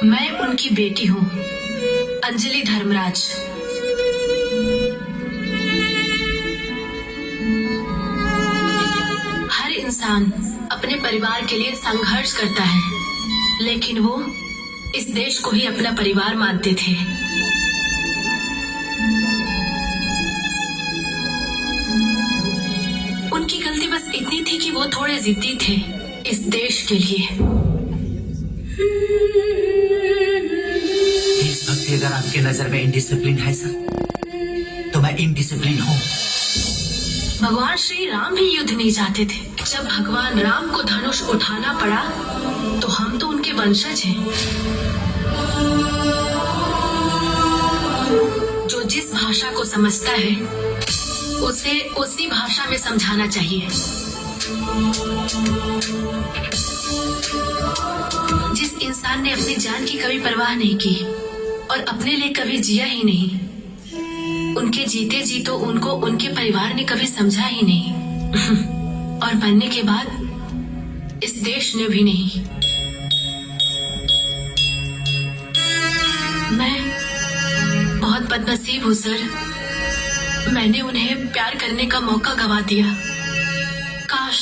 मैं उनकी बेटी हूँ, अंजलि धर्मराज। हर इंसान अपने परिवार के लिए संघर्ष करता है, लेकिन वो इस देश को ही अपना परिवार मानते थे। उनकी गलती बस इतनी थी कि वो थोड़े जिद्दी थे इस देश के लिए। देशभक्ति अगर आपके नजर में इनडिसिप्लिन है सर, तो मैं इनडिसिप्लिन हूँ। भगवान श्री राम भी युद्ध नहीं चाहते थे। जब भगवान राम को धनुष उठाना पड़ा तो हम तो उनके वंशज हैं। जो जिस भाषा को समझता है उसे उसी भाषा में समझाना चाहिए। जिस इंसान ने अपनी जान की कभी परवाह नहीं की और अपने लिए कभी जिया ही नहीं, उनके जीते जी तो उनको उनके परिवार ने कभी समझा ही नहीं और बनने के बाद इस देश ने भी नहीं। मैं बहुत बदनसीब हूँ सर। मैंने उन्हें प्यार करने का मौका गवा दिया। काश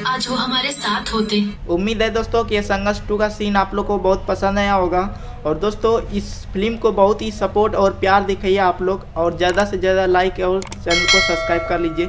आज वो हमारे साथ होते। उम्मीद है दोस्तों कि ये संघर्ष 2 का सीन आप लोग को बहुत पसंद आया होगा। और दोस्तों इस फिल्म को बहुत ही सपोर्ट और प्यार दिखाइए आप लोग, और ज़्यादा से ज़्यादा लाइक और चैनल को सब्सक्राइब कर लीजिए।